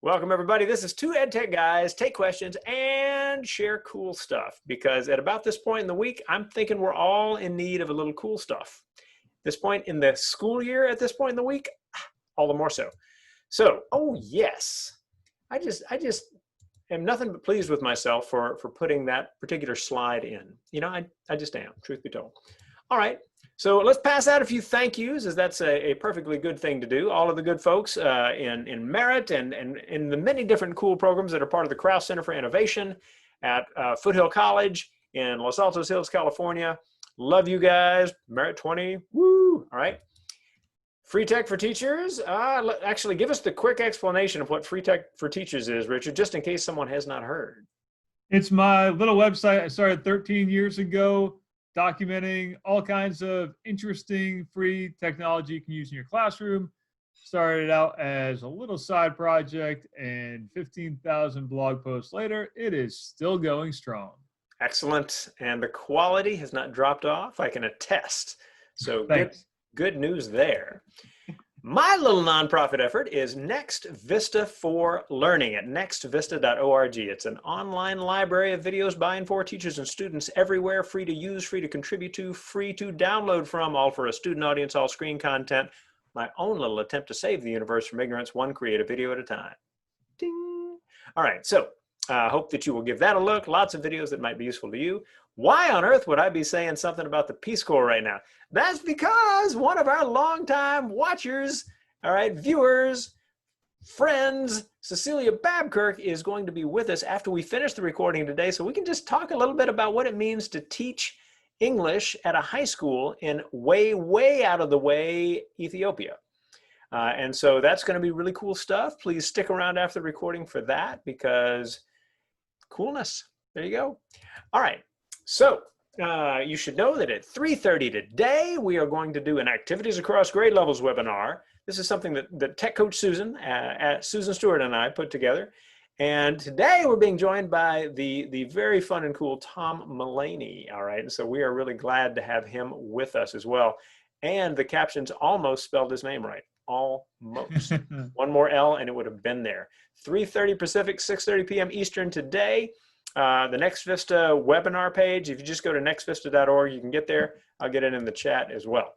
Welcome, everybody. This is two EdTech guys. Take questions and share cool stuff, because at about this point in the week, I'm thinking we're all in need of a little cool stuff. This point in the school year, at this point in the week, all the more so. So, oh yes, I just am nothing but pleased with myself for putting that particular slide in. You know, I just am, truth be told. All right. So let's pass out a few thank yous, as that's a perfectly good thing to do. All of the good folks in Merit and in the many different cool programs that are part of the Krause Center for Innovation at Foothill College in Los Altos Hills, California. Love you guys. Merit 20. Woo. All right. Free Tech for Teachers. Actually, give us the quick explanation of what Free Tech for Teachers is, Richard, just in case someone has not heard. It's my little website I started 13 years ago, documenting all kinds of interesting free technology you can use in your classroom. Started out as a little side project, and 15,000 blog posts later, it is still going strong. Excellent. And the quality has not dropped off, I can attest. So good news there. My little nonprofit effort is Next Vista for Learning at nextvista.org. It's an online library of videos by and for teachers and students everywhere, free to use, free to contribute to, free to download from, all for a student audience, all screen content. My own little attempt to save the universe from ignorance, one creative video at a time. Ding. All right, so I hope that you will give that a look. Lots of videos that might be useful to you. Why on earth would I be saying something about the Peace Corps right now? That's because one of our longtime watchers, all right, viewers, friends, Cecilia Babkirk, is going to be with us after we finish the recording today, so we can just talk a little bit about what it means to teach English at a high school in way out of the way Ethiopia. And so that's going to be really cool stuff. Please stick around after the recording for that, because coolness. There you go. All right. So you should know that at 3:30 today, we are going to do an Activities Across Grade Levels webinar. This is something that Tech Coach Susan, Susan Stewart and I put together. And today we're being joined by the very fun and cool Tom Mullaney. All right. And so we are really glad to have him with us as well. And the captions almost spelled his name right. Almost. One more L and it would have been there. 3:30 Pacific, 6:30 p.m. Eastern today. The Next Vista webinar page, if you just go to nextvista.org, you can get there. I'll get it in the chat as well.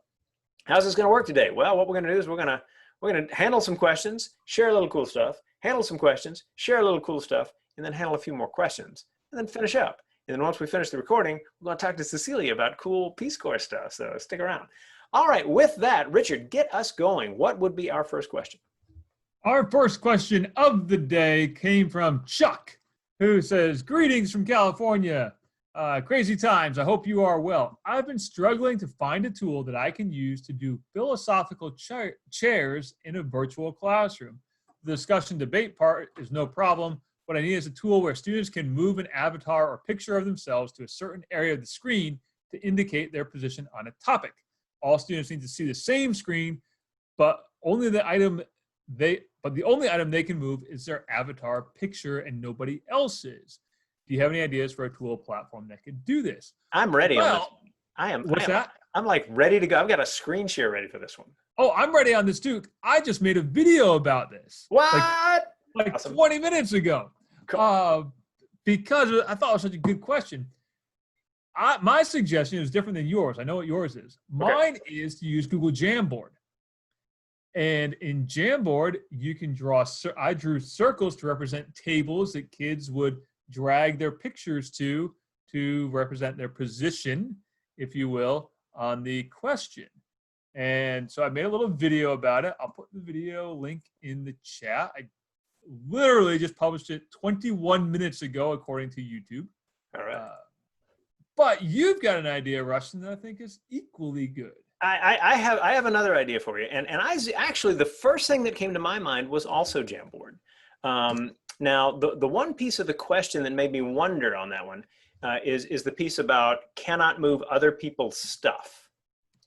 How's this going to work today? Well, what we're going to do is we're going to handle some questions, share a little cool stuff, handle some questions, share a little cool stuff, and then handle a few more questions, and then finish up. And then once we finish the recording, we're going to talk to Cecilia about cool Peace Corps stuff, so stick around. All right, with that, Richard, get us going. What would be our first question? Our first question of the day came from Chuck, who says, "Greetings from California. Crazy times. I hope you are well. I've been struggling to find a tool that I can use to do philosophical chairs in a virtual classroom. The discussion debate part is no problem. What I need is a tool where students can move an avatar or picture of themselves to a certain area of the screen to indicate their position on a topic. All students need to see the same screen, but the only item they can move is their avatar picture and nobody else's. Do you have any ideas for a tool platform that could do this?" I'm ready. Well, What's that? I'm like ready to go. I've got a screen share ready for this one. Oh, I'm ready on this too. I just made a video about this. What? Like Awesome. 20 minutes ago. Cool. Because I thought it was such a good question. My suggestion is different than yours. I know what yours is. Mine is to use Google Jamboard. And in Jamboard, you can I drew circles to represent tables that kids would drag their pictures to represent their position, if you will, on the question. And so I made a little video about it. I'll put the video link in the chat. I literally just published it 21 minutes ago, according to YouTube. All right. But you've got an idea, Rushton, that I think is equally good. I have another idea for you. And actually, the first thing that came to my mind was also Jamboard. Now, the one piece of the question that made me wonder on that one is the piece about cannot move other people's stuff,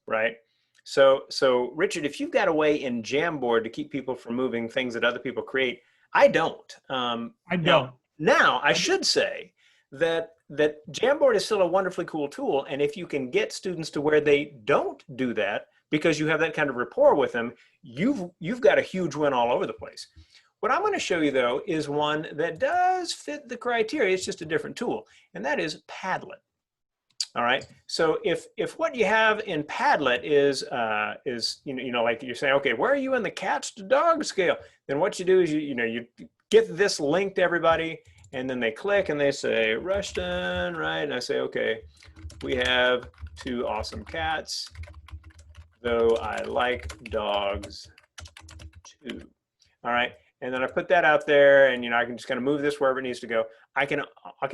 right? So Richard, if you've got a way in Jamboard to keep people from moving things that other people create, I don't. I don't. Now, I should say that Jamboard is still a wonderfully cool tool, and if you can get students to where they don't do that, because you have that kind of rapport with them, you've got a huge win all over the place. What I'm going to show you, though, is one that does fit the criteria. It's just a different tool, and that is Padlet. All right. So if what you have in Padlet is like you're saying, okay, where are you in the cats to dog scale? Then what you do is you get this link to everybody, and then they click and they say Rushton, right? And I say, okay, we have 2 awesome cats, though I like dogs too. All right. And then I put that out there, and I can just kind of move this wherever it needs to go. I can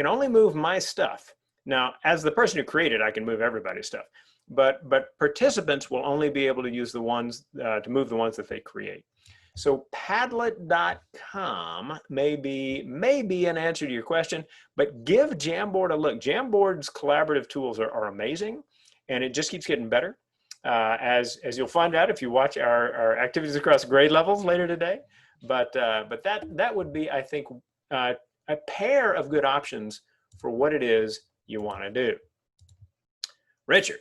only move my stuff. Now, as the person who created, I can move everybody's stuff, but participants will only be able to use the ones to move the ones that they create. So Padlet.com may be an answer to your question, but give Jamboard a look. Jamboard's collaborative tools are amazing, and it just keeps getting better. As you'll find out if you watch our activities across grade levels later today. But that would be, I think, a pair of good options for what it is you want to do. Richard,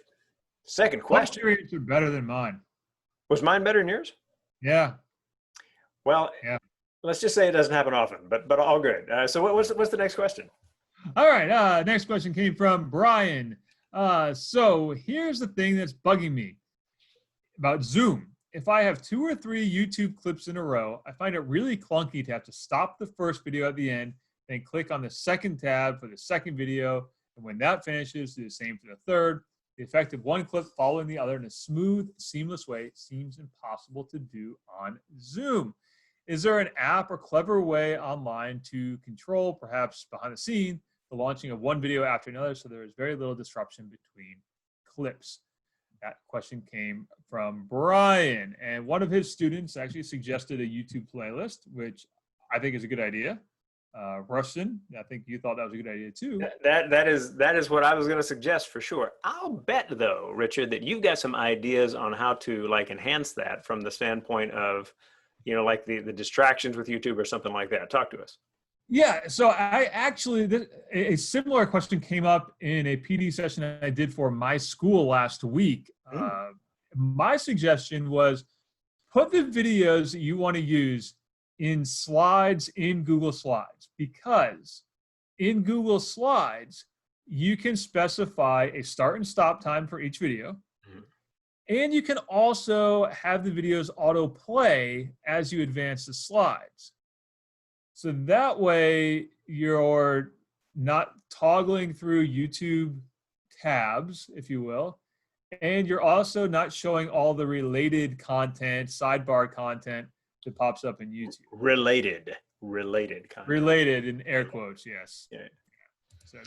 second question. Your answer better than mine. Was mine better than yours? Yeah. Well, yeah. Let's just say it doesn't happen often, but all good. So what's the next question? All right. Next question came from Brian. So here's the thing that's bugging me about Zoom. If I have 2 or 3 YouTube clips in a row, I find it really clunky to have to stop the first video at the end, then click on the second tab for the second video. And when that finishes, do the same for the third. The effect of one clip following the other in a smooth, seamless way seems impossible to do on Zoom. Is there an app or clever way online to control, perhaps behind the scene, the launching of one video after another so there is very little disruption between clips? That question came from Brian, and one of his students actually suggested a YouTube playlist, which I think is a good idea. Rushton, I think you thought that was a good idea too. That is what I was going to suggest for sure. I'll bet though, Richard, that you've got some ideas on how to enhance that from the standpoint of, like the distractions with YouTube or something like that. Talk to us. Yeah, so I actually, a similar question came up in a PD session I did for my school last week. My suggestion was put the videos that you want to use in slides in Google Slides, because in Google Slides, you can specify a start and stop time for each video. And you can also have the videos autoplay as you advance the slides. So that way you're not toggling through YouTube tabs, if you will, and you're also not showing all the related content, sidebar content that pops up in YouTube. Related content. Related in air quotes, yes. Yeah. So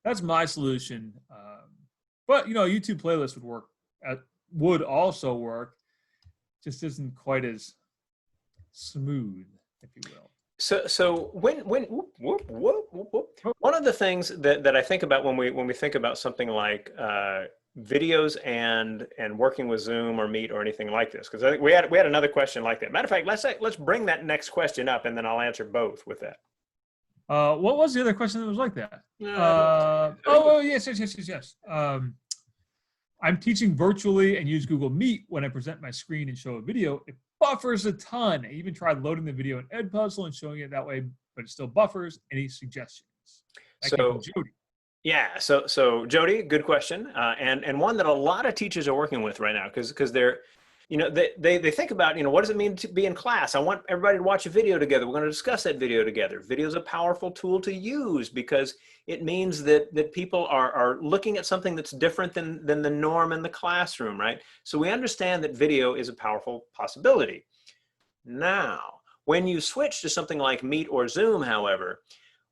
that's my solution. But YouTube playlist would also work. Just isn't quite as smooth, if you will. So one of the things that I think about when we think about something like videos and working with Zoom or Meet or anything like this, because I think we had another question like that. Matter of fact, let's bring that next question up, and then I'll answer both with that. What was the other question that was like that? Yes. I'm teaching virtually and use Google Meet. When I present my screen and show a video, it buffers a ton. I even tried loading the video in Edpuzzle and showing it that way, but it still buffers. Any suggestions? So Jody, good question, and one that a lot of teachers are working with right now, because they're, they think about, what does it mean to be in class? I want everybody to watch a video together. We're going to discuss that video together. Video is a powerful tool to use because it means that people are looking at something that's different than the norm in the classroom, right? So we understand that video is a powerful possibility. Now, when you switch to something like Meet or Zoom, however,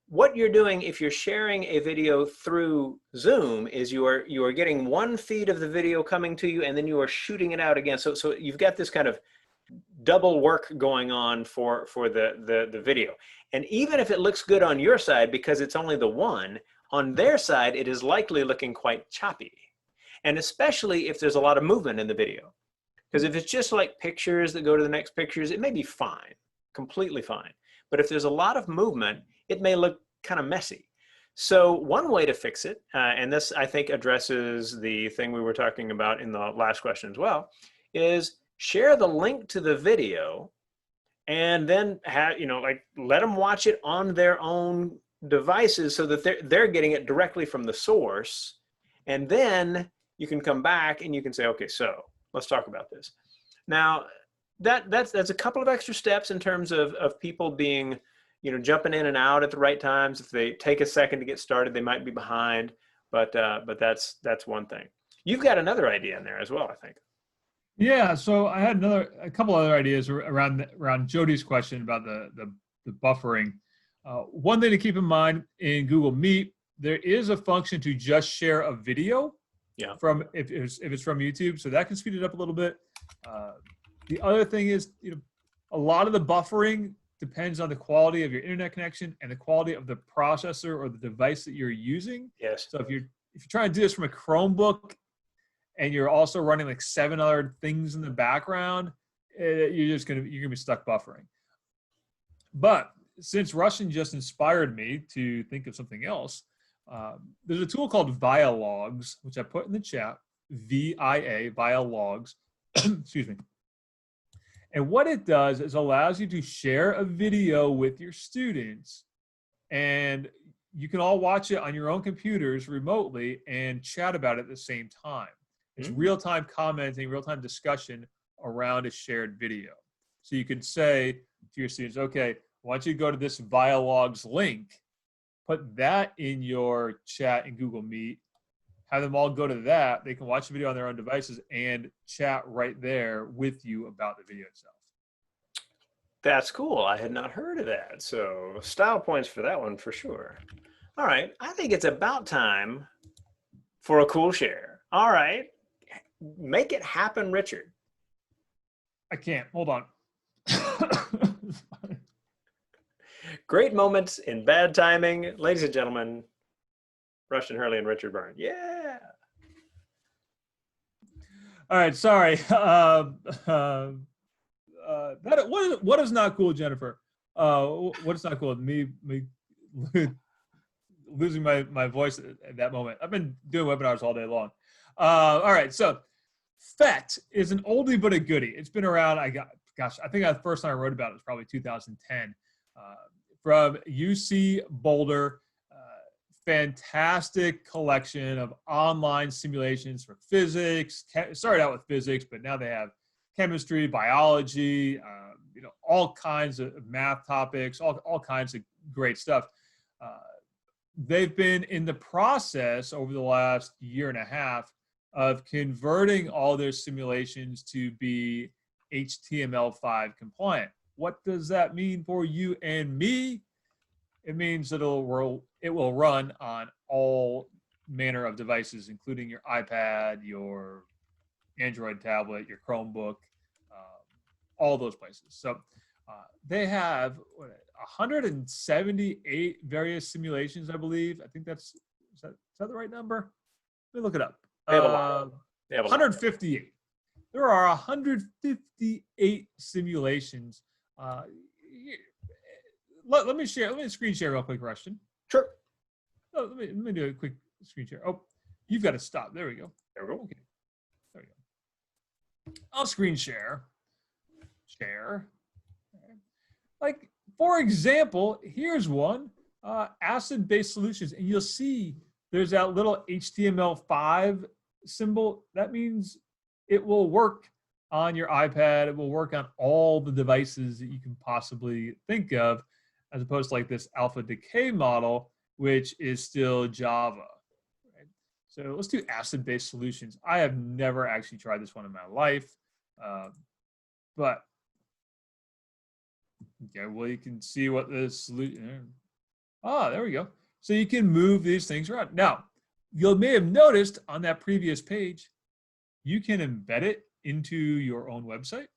what you're doing if you're sharing a video through Zoom is you are getting one feed of the video coming to you, and then you are shooting it out again. So you've got this kind of double work going on for the video. And even if it looks good on your side, because it's only the one, on their side, it is likely looking quite choppy. And especially if there's a lot of movement in the video. Because if it's just like pictures that go to the next pictures, it may be fine, completely fine. But if there's a lot of movement, it may look kind of messy. So one way to fix it, and this I think addresses the thing we were talking about in the last question as well, is share the link to the video and then like let them watch it on their own devices so that they're getting it directly from the source. And then you can come back and you can say, okay, so let's talk about this. Now, that's a couple of extra steps in terms of people being, jumping in and out at the right times. If they take a second to get started, they might be behind, but that's one thing. You've got another idea in there as well, I think. Yeah, so I had a couple other ideas around Jody's question about the buffering. One thing to keep in mind in Google Meet, there is a function to just share a video. Yeah. From if it's from YouTube, so that can speed it up a little bit. The other thing is, a lot of the buffering depends on the quality of your internet connection and the quality of the processor or the device that you're using. Yes. So if you're trying to do this from a Chromebook and you're also running like 7 other things in the background, you're gonna be stuck buffering. But since Rushton just inspired me to think of something else, there's a tool called ViaLogs, which I put in the chat, ViaLogs, excuse me. And what it does is allows you to share a video with your students, and you can all watch it on your own computers remotely and chat about it at the same time. It's real-time commenting, real-time discussion around a shared video. So you can say to your students, okay, I want you to go to this ViaLogs link, put that in your chat in Google Meet, have them all go to that. They can watch the video on their own devices and chat right there with you about the video itself. That's cool. I had not heard of that. So style points for that one for sure. All right. I think it's about time for a cool share. All right. Make it happen, Richard. I can't. Hold on. Great moments in bad timing. Ladies and gentlemen, Rushton Hurley and Richard Byrne. Yeah. All right. Sorry. What is not cool, Jennifer? What is not cool? Me losing my voice at that moment. I've been doing webinars all day long. All right. So PhET is an oldie but a goodie. It's been around. I think the first time I wrote about it was probably 2010. From UC Boulder, fantastic collection of online simulations for physics. Started out with physics, but now they have chemistry, biology, all kinds of math topics, all kinds of great stuff. They've been in the process over the last year and a half of converting all their simulations to be HTML5 compliant. What does that mean for you and me? It means that it will run on all manner of devices, including your iPad, your Android tablet, your Chromebook, all those places. So they have 178 various simulations, I believe. I think is that the right number? Let me look it up. They have a lot. 158. There are 158 simulations. Let me screen share real quick, Rushton. Sure. Oh, let me do a quick screen share. Oh, you've got to stop. There we go. There we go. Okay. There we go. I'll screen share. Share. Like, for example, here's one, acid-based solutions. And you'll see there's that little HTML5 symbol. That means it will work on your iPad. It will work on all the devices that you can possibly think of, as opposed to like this alpha decay model, which is still Java. Right? So let's do acid-based solutions. I have never actually tried this one in my life, but okay, well, you can see what the solution. Ah, there we go. So you can move these things around. Now, you may have noticed on that previous page, you can embed it into your own website.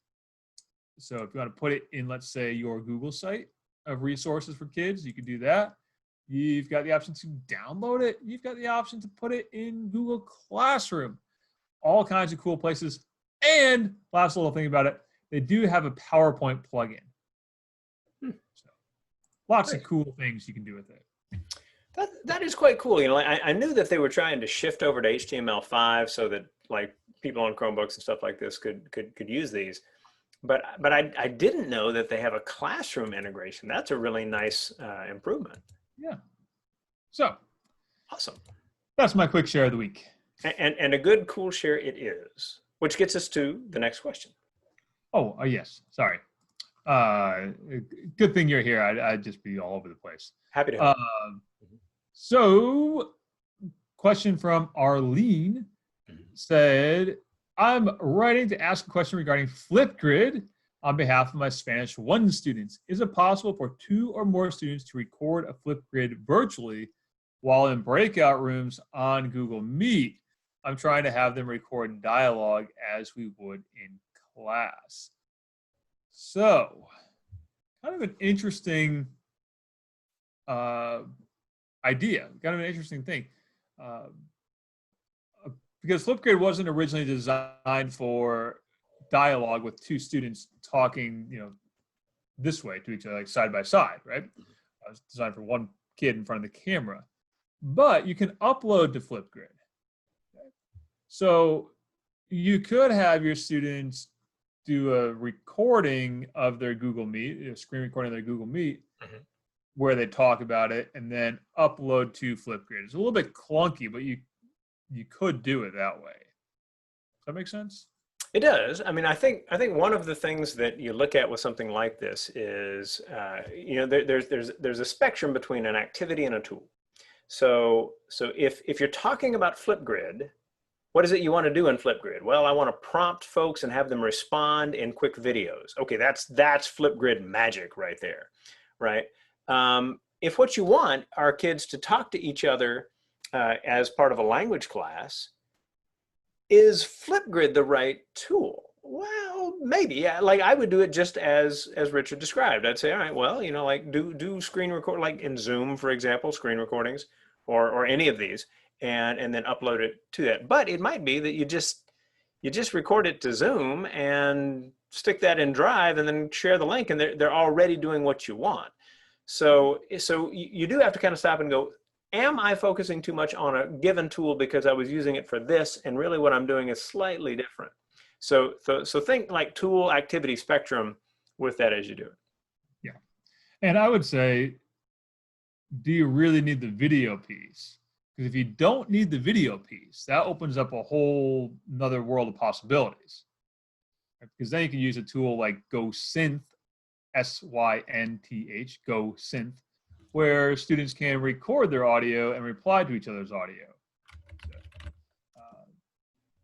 So if you want to put it in, let's say, your Google site of resources for kids, you can do that. You've got the option to download it. You've got the option to put it in Google Classroom. All kinds of cool places. And last little thing about it, they do have a PowerPoint plugin. So lots of cool things you can do with it. That is quite cool. I knew that they were trying to shift over to HTML5 so that like people on Chromebooks and stuff like this could use these. But I didn't know that they have a classroom integration. That's a really nice improvement. Yeah. So Awesome. that's my quick share of the week. And a good, cool share it is, which gets us to the next question. Oh, yes. Sorry. Good thing you're here. I'd just be all over the place. Happy to help. So, question from Arlene said, I'm writing to ask a question regarding Flipgrid on behalf of my Spanish 1 students. Is it possible for 2 or more students to record a Flipgrid virtually while in breakout rooms on Google Meet? I'm trying to have them record dialogue as we would in class. So, kind of an interesting idea, kind of an interesting thing. Because Flipgrid wasn't originally designed for dialogue with 2 students talking, this way to each other, like side by side, right? It was designed for 1 kid in front of the camera. But you can upload to Flipgrid. So you could have your students do a recording of their Google Meet, a screen recording of their Google Meet, where they talk about it, and then upload to Flipgrid. It's a little bit clunky, but you could do it that way. Does that make sense? It does. I mean, I think one of the things that you look at with something like this is, there's a spectrum between an activity and a tool. So if you're talking about Flipgrid, what is it you want to do in Flipgrid? Well, I want to prompt folks and have them respond in quick videos. Okay, that's Flipgrid magic right there, right? If what you want are kids to talk to each other as part of a language class, is Flipgrid the right tool? Well, maybe, yeah. Like I would do it just as Richard described. I'd say, all right, well, like do screen record, like in Zoom, for example, screen recordings, or any of these, and then upload it to that. But it might be that you just record it to Zoom and stick that in Drive and then share the link, and they're already doing what you want. So you do have to kind of stop and go, am I focusing too much on a given tool because I was using it for this, and really what I'm doing is slightly different? So think like tool activity spectrum with that as you do it. Yeah. And I would say, do you really need the video piece? Because if you don't need the video piece, that opens up a whole another world of possibilities. Because then you can use a tool like GoSynth, SYNTH, GoSynth, where students can record their audio and reply to each other's audio.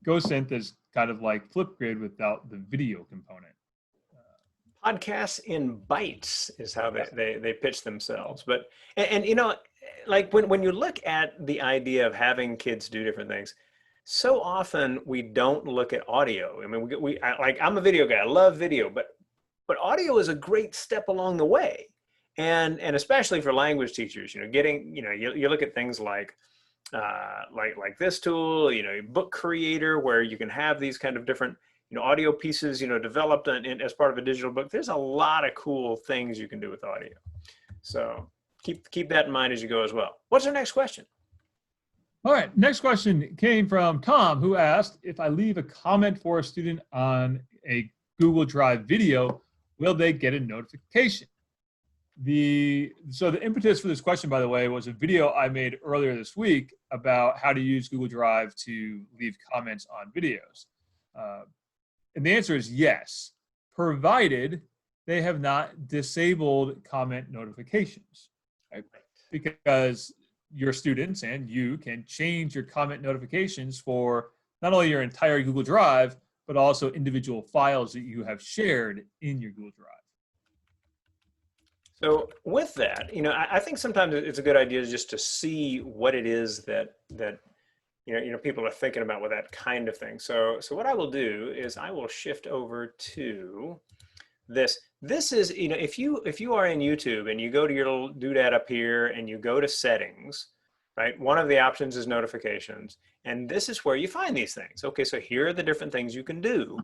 GoSynth is kind of like Flipgrid without the video component. Podcasts in bites is how they pitch themselves. But and like when you look at the idea of having kids do different things, so often we don't look at audio. I mean, I'm a video guy. I love video, but audio is a great step along the way. And especially for language teachers, you look at things like this tool, Book Creator, where you can have these kind of different, audio pieces, developed as part of a digital book. There's a lot of cool things you can do with audio. So keep that in mind as you go as well. What's our next question? All right, next question came from Tom, who asked, if I leave a comment for a student on a Google Drive video, will they get a notification? So the impetus for this question, by the way, was a video I made earlier this week about how to use Google Drive to leave comments on videos. And the answer is yes, provided they have not disabled comment notifications, right? Because your students and you can change your comment notifications for not only your entire Google Drive, but also individual files that you have shared in your Google Drive. So with that, I think sometimes it's a good idea just to see what it is that people are thinking about with that kind of thing. So what I will do is I will shift over to this. This is, if you are in YouTube and you go to your little doodad up here and you go to settings, right? One of the options is notifications, and this is where you find these things. Okay, so here are the different things you can do.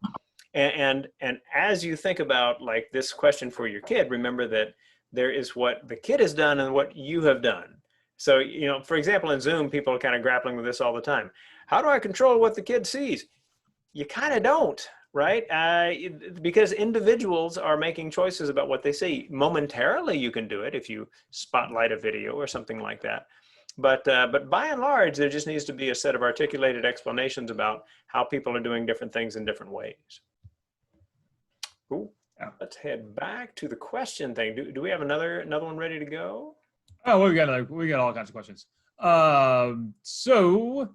And as you think about like this question for your kid, remember that there is what the kid has done and what you have done. So, for example, in Zoom, people are kind of grappling with this all the time. How do I control what the kid sees? You kind of don't, right? Because individuals are making choices about what they see. Momentarily, you can do it if you spotlight a video or something like that. But by and large, there just needs to be a set of articulated explanations about how people are doing different things in different ways. Cool. Yeah. Let's head back to the question thing. Do we have another one ready to go? Oh, we got all kinds of questions. So,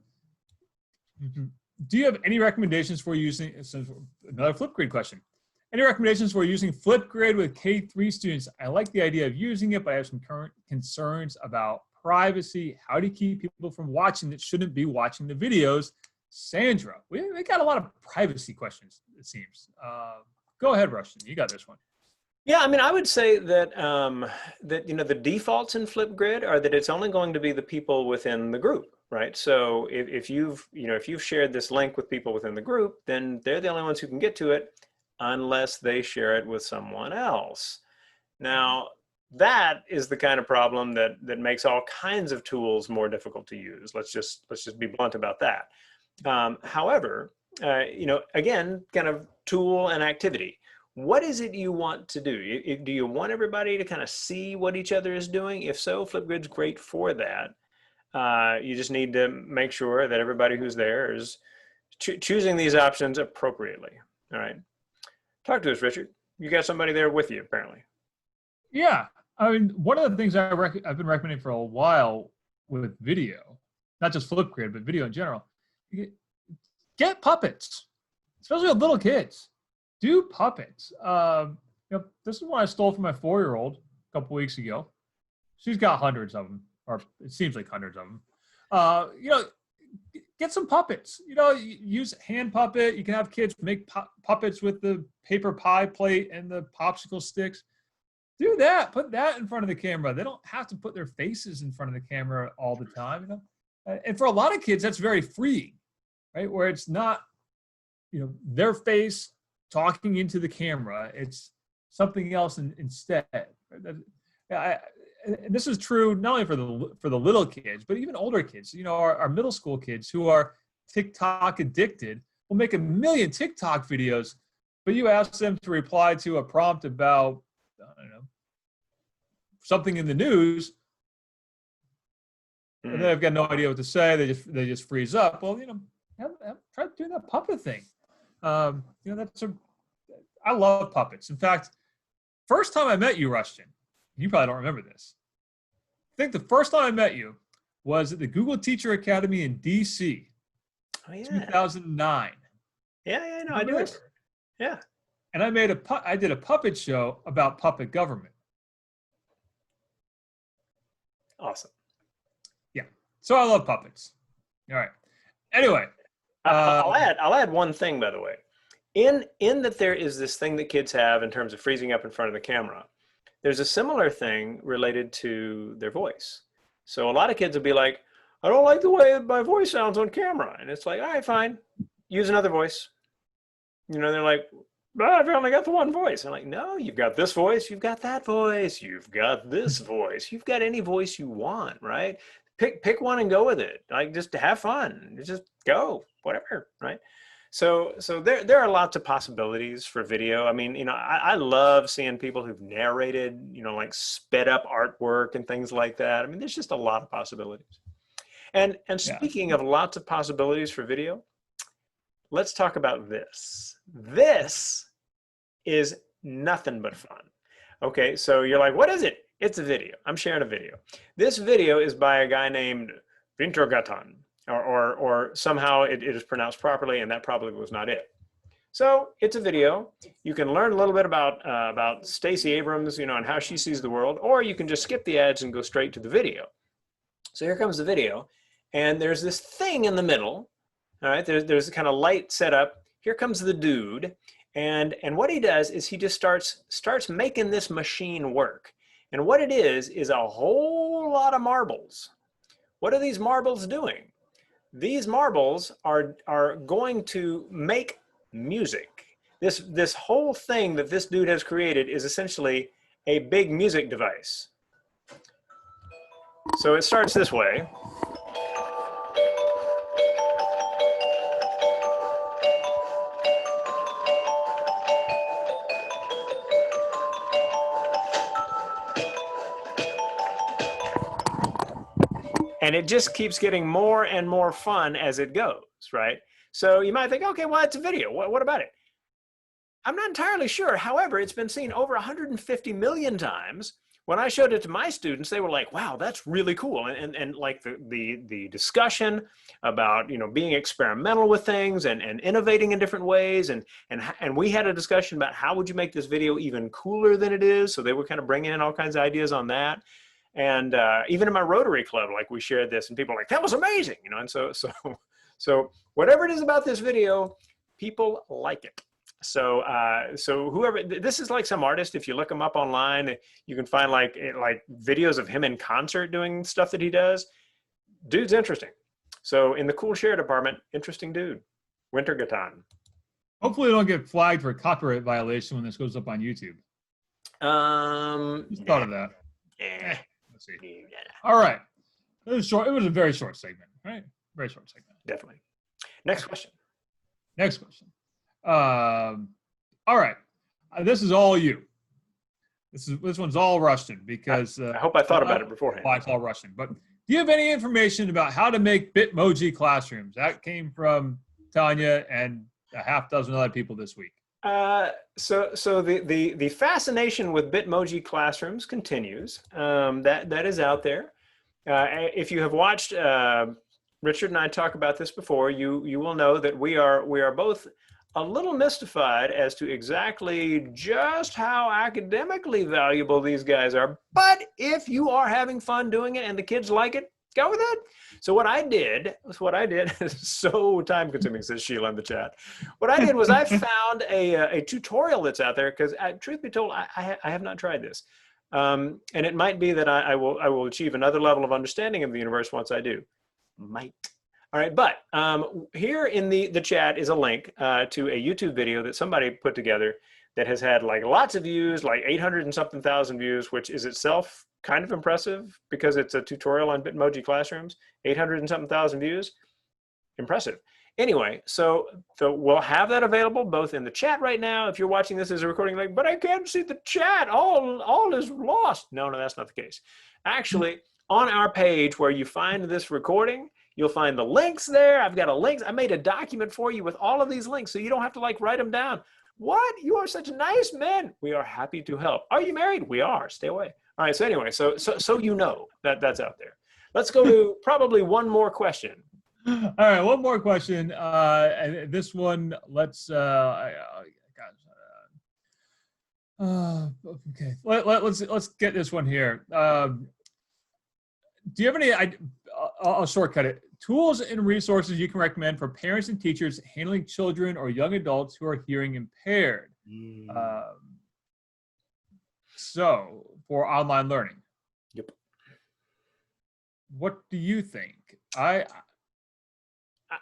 do you have any recommendations for using another Flipgrid question? Any recommendations for using Flipgrid with K-3 students? I like the idea of using it, but I have some current concerns about privacy. How do you keep people from watching that shouldn't be watching the videos? Sandra, we got a lot of privacy questions, it seems. Go ahead, Rushton. You got this one. Yeah, I mean, I would say that the defaults in Flipgrid are that it's only going to be the people within the group, right? So if you've shared this link with people within the group, then they're the only ones who can get to it unless they share it with someone else. Now, that is the kind of problem that makes all kinds of tools more difficult to use. Let's just be blunt about that. However, again, kind of tool and activity. What is it you want to do? Do you want everybody to kind of see what each other is doing? If so, Flipgrid's great for that. You just need to make sure that everybody who's there is choosing these options appropriately. All right. Talk to us, Richard. You got somebody there with you, apparently. Yeah. I mean, one of the things I've been recommending for a while with video, not just Flipgrid, but video in general, get puppets, especially with little kids. Do puppets. This is one I stole from my 4-year-old a couple weeks ago. She's got hundreds of them, or it seems like hundreds of them. Get some puppets. Use hand puppet. You can have kids make puppets with the paper pie plate and the popsicle sticks. Do that. Put that in front of the camera. They don't have to put their faces in front of the camera all the time. And for a lot of kids, that's very freeing, right? Where it's not, their face talking into the camera. It's something else instead. And this is true not only for the little kids, but even older kids. Our middle school kids who are TikTok addicted will make a million TikTok videos, but you ask them to reply to a prompt about, I don't know, something in the news, and they've got no idea what to say. They just freeze up. Well, try doing that puppet thing. I love puppets. In fact, first time I met you, Rushton, you probably don't remember this. I think the first time I met you was at the Google Teacher Academy in DC, 2009. Yeah, no, I do remember. Yeah. And I did a puppet show about puppet government. Awesome. Yeah. So I love puppets. All right. Anyway. I'll add one thing, by the way. In that there is this thing that kids have in terms of freezing up in front of the camera, there's a similar thing related to their voice. So a lot of kids will be like, I don't like the way my voice sounds on camera. And it's like, all right, fine. Use another voice. They're like, I've only got the one voice. I'm like, no, you've got this voice. You've got that voice. You've got this voice. You've got any voice you want, right? Pick one and go with it. Like, just to have fun. Just go, whatever, right? So there are lots of possibilities for video. I mean, I love seeing people who've narrated, like sped up artwork and things like that. I mean, there's just a lot of possibilities. And speaking of lots of possibilities for video, let's talk about this. This is nothing but fun. Okay, so you're like, what is it? It's a video. I'm sharing a video. This video is by a guy named Wintergatan, or somehow it is pronounced properly, and that probably was not it. So it's a video. You can learn a little bit about Stacey Abrams, and how she sees the world, or you can just skip the ads and go straight to the video. So here comes the video, and there's this thing in the middle. All right, there's a kind of light setup. Here comes the dude, and what he does is he just starts making this machine work. And what it is a whole lot of marbles. What are these marbles doing? These marbles are going to make music. This whole thing that this dude has created is essentially a big music device. So it starts this way. And it just keeps getting more and more fun as it goes, right? So you might think, okay, well, it's a video. What about it? I'm not entirely sure. However, it's been seen over 150 million times. When I showed it to my students, they were like, wow, that's really cool. And like the discussion about, being experimental with things and innovating in different ways. And we had a discussion about how would you make this video even cooler than it is. So they were kind of bringing in all kinds of ideas on that. And even in my Rotary Club, like we shared this and people were like, that was amazing. And so whatever it is about this video, people like it. So whoever, this is like some artist, if you look him up online, you can find like videos of him in concert doing stuff that he does. Dude's interesting. So in the cool share department, interesting dude. Wintergatan. Hopefully, don't get flagged for a copyright violation when this goes up on YouTube. Just thought of that. Yeah. Let's see. Yeah. All right. It was short. It was a very short segment, right? Very short segment. Definitely. Next question. Next question. All right. This is all you. This one's all Rushton because I hope I thought about it beforehand. Why it's all Rushton. But do you have any information about how to make Bitmoji classrooms? That came from Tanya and a half dozen other people this week. So the fascination with Bitmoji classrooms continues. That is out there. If you have watched Richard and I talk about this before, you will know that we are both a little mystified as to exactly just how academically valuable these guys are. But if you are having fun doing it and the kids like it, go with it. So what I did is so time consuming, says Sheila in the chat. What I did was I found a tutorial that's out there because truth be told, I have not tried this. And it might be that I will achieve another level of understanding of the universe once I do. Might. All right, but here in the chat is a link to a YouTube video that somebody put together that has had like lots of views, like 800 and something thousand views, which is itself kind of impressive because it's a tutorial on Bitmoji classrooms. 800 and something thousand views, impressive. Anyway, so we'll have that available both in the chat right now. If you're watching this as a recording, like, but I can't see the chat. All is lost. No, that's not the case. Actually, on our page where you find this recording, you'll find the links there. I've got a link. I made a document for you with all of these links so you don't have to like write them down. What? You are such nice men. We are happy to help. Are you married? We are. Stay away. All right. So anyway, so you know that's out there. Let's go to probably one more question. All right, one more question. And this one, let's. Okay. Let's get this one here. Do you have any? I'll shortcut it. Tools and resources you can recommend for parents and teachers handling children or young adults who are hearing impaired. So for online learning. Yep. What do you think?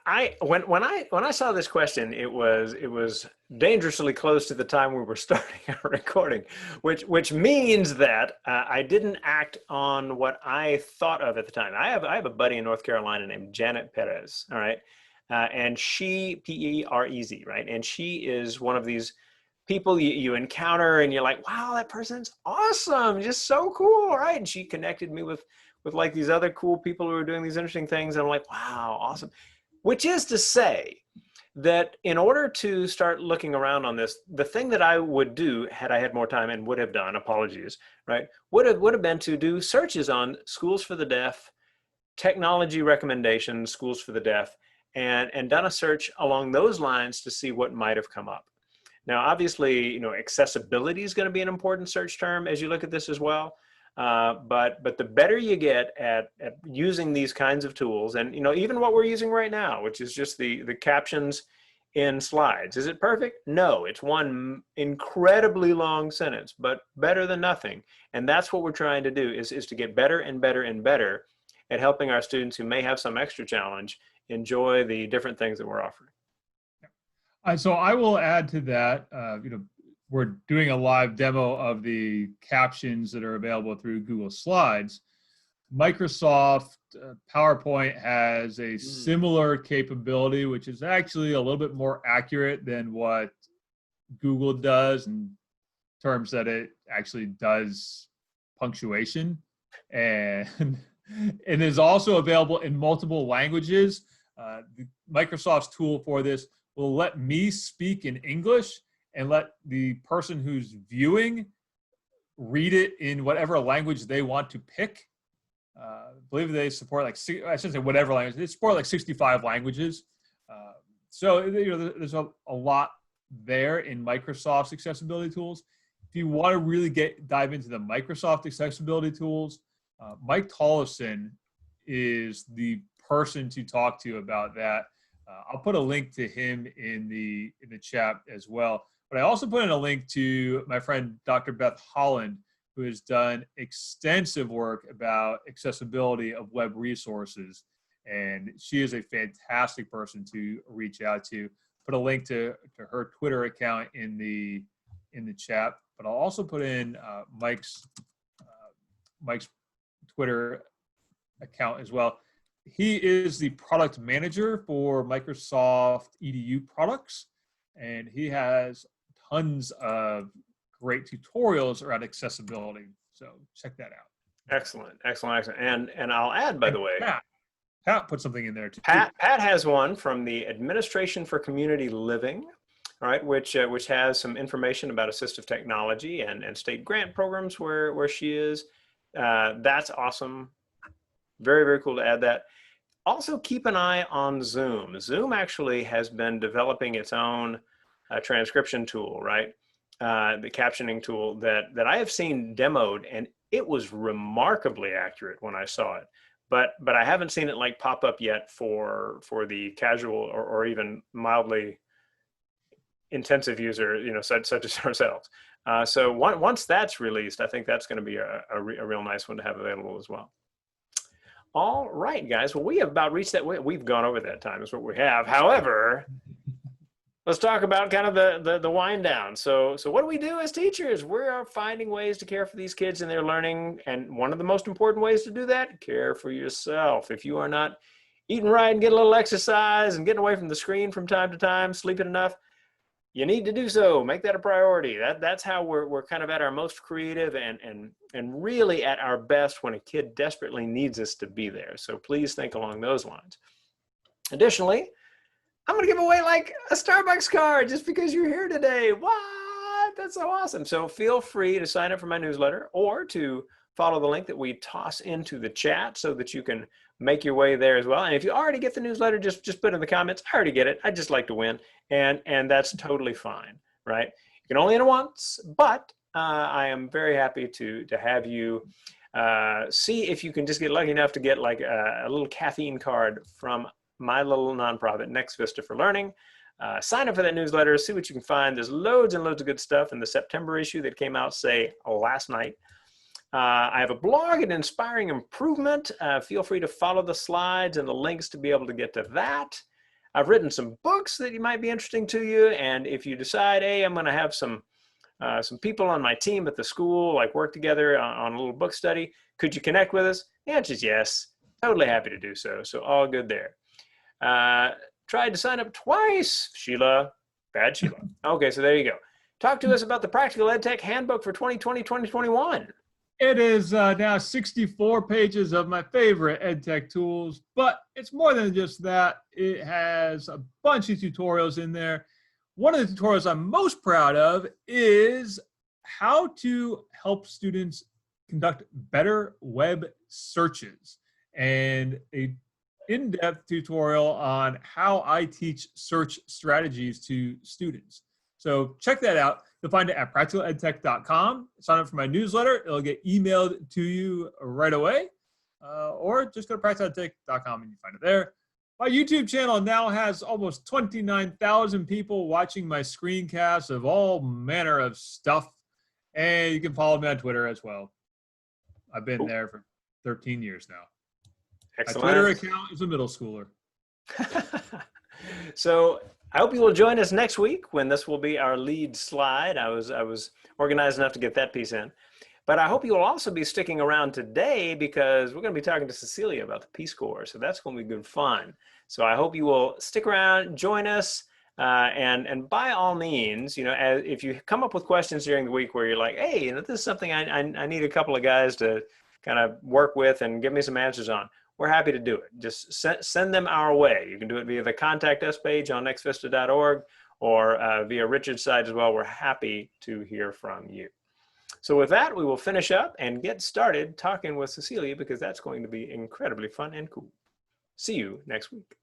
When I saw this question, it was dangerously close to the time we were starting our recording, which means that I didn't act on what I thought of at the time. I have a buddy in North Carolina named Janet Perez, all right, and she Perez, right, and she is one of these people you encounter and you're like, wow, that person's awesome, just so cool, right? And she connected me with like these other cool people who are doing these interesting things, and I'm like, wow, awesome. Which is to say that in order to start looking around on this, the thing that I would do had I had more time and would have done, apologies, right, would have been to do searches on schools for the deaf, technology recommendations, schools for the deaf, and done a search along those lines to see what might have come up. Now, obviously, accessibility is going to be an important search term as you look at this as well. But the better you get at using these kinds of tools, and even what we're using right now, which is just the captions in slides, is it perfect? No, it's one incredibly long sentence, but better than nothing. And that's what we're trying to do is to get better and better and better at helping our students who may have some extra challenge enjoy the different things that we're offering. So I will add to that. We're doing a live demo of the captions that are available through Google Slides. Microsoft PowerPoint has a similar capability, which is actually a little bit more accurate than what Google does in terms that it actually does punctuation. And It is also available in multiple languages. Microsoft's tool for this will let me speak in English and let the person who's viewing read it in whatever language they want to pick. I believe they support I shouldn't say whatever language, they support like 65 languages. So there's a lot there in Microsoft's accessibility tools. If you want to really dive into the Microsoft accessibility tools, Mike Tollefson is the person to talk to about that. I'll put a link to him in the chat as well. But I also put in a link to my friend Dr. Beth Holland, who has done extensive work about accessibility of web resources. And she is a fantastic person to reach out to. Put a link to her Twitter account in the chat. But I'll also put in Mike's Twitter account as well. He is the product manager for Microsoft EDU products, and he has tons of great tutorials around accessibility. So check that out. Excellent. And I'll add, by the way, Pat put something in there too. Pat has one from the Administration for Community Living, all right, which has some information about assistive technology and state grant programs where she is. That's awesome. Very, very cool to add that. Also, keep an eye on Zoom. Zoom actually has been developing its own transcription tool, right? The captioning tool that I have seen demoed, and it was remarkably accurate when I saw it. But I haven't seen it like pop up yet for the casual or even mildly intensive user, such as ourselves. So once that's released, I think that's going to be a real nice one to have available as well. All right, guys. Well, we have about reached that. We've gone over that time is what we have. However, let's talk about kind of the wind down. So what do we do as teachers? We're finding ways to care for these kids and their learning. And one of the most important ways to do that, care for yourself. If you are not eating right and getting a little exercise and getting away from the screen from time to time, sleeping enough, you need to do so. Make that a priority. That's how we're kind of at our most creative and really at our best when a kid desperately needs us to be there. So please think along those lines. Additionally, I'm going to give away like a Starbucks card just because you're here today. What? That's so awesome. So feel free to sign up for my newsletter or to follow the link that we toss into the chat so that you can make your way there as well. And if you already get the newsletter, just put in the comments, I already get it. I just like to win. And that's totally fine, right? You can only enter once, but I am very happy to have you see if you can just get lucky enough to get like a little caffeine card from my little nonprofit, Next Vista for Learning. Sign up for that newsletter, see what you can find. There's loads and loads of good stuff in the September issue that came out, say, last night. I have a blog at Inspiring Improvement. Feel free to follow the slides and the links to be able to get to that. I've written some books that might be interesting to you. And if you decide, hey, I'm going to have some people on my team at the school, like work together on a little book study, could you connect with us? The answer is yes. Totally happy to do so. So all good there. Tried to sign up twice, Sheila. Bad Sheila. Okay, so there you go. Talk to us about the Practical EdTech Handbook for 2020-2021. It is now 64 pages of my favorite EdTech tools, but it's more than just that. It has a bunch of tutorials in there. One of the tutorials I'm most proud of is how to help students conduct better web searches, and a in-depth tutorial on how I teach search strategies to students. So check that out. You'll find it at practicaledtech.com. Sign up for my newsletter. It'll get emailed to you right away. Or just go to practicaledtech.com and you find it there. My YouTube channel now has almost 29,000 people watching my screencasts of all manner of stuff. And you can follow me on Twitter as well. I've been there for 13 years now. Excellent. My Twitter account is a middle schooler. So I hope you will join us next week when this will be our lead slide. I was organized enough to get that piece in. But I hope you will also be sticking around today because we're going to be talking to Cecilia about the P-score. So that's going to be good fun. So I hope you will stick around, join us, and by all means, if you come up with questions during the week where you're like, hey, this is something I need a couple of guys to kind of work with and give me some answers on, we're happy to do it. Just send them our way. You can do it via the Contact Us page on nextvista.org or via Richard's site as well. We're happy to hear from you. So with that, we will finish up and get started talking with Cecilia, because that's going to be incredibly fun and cool. See you next week.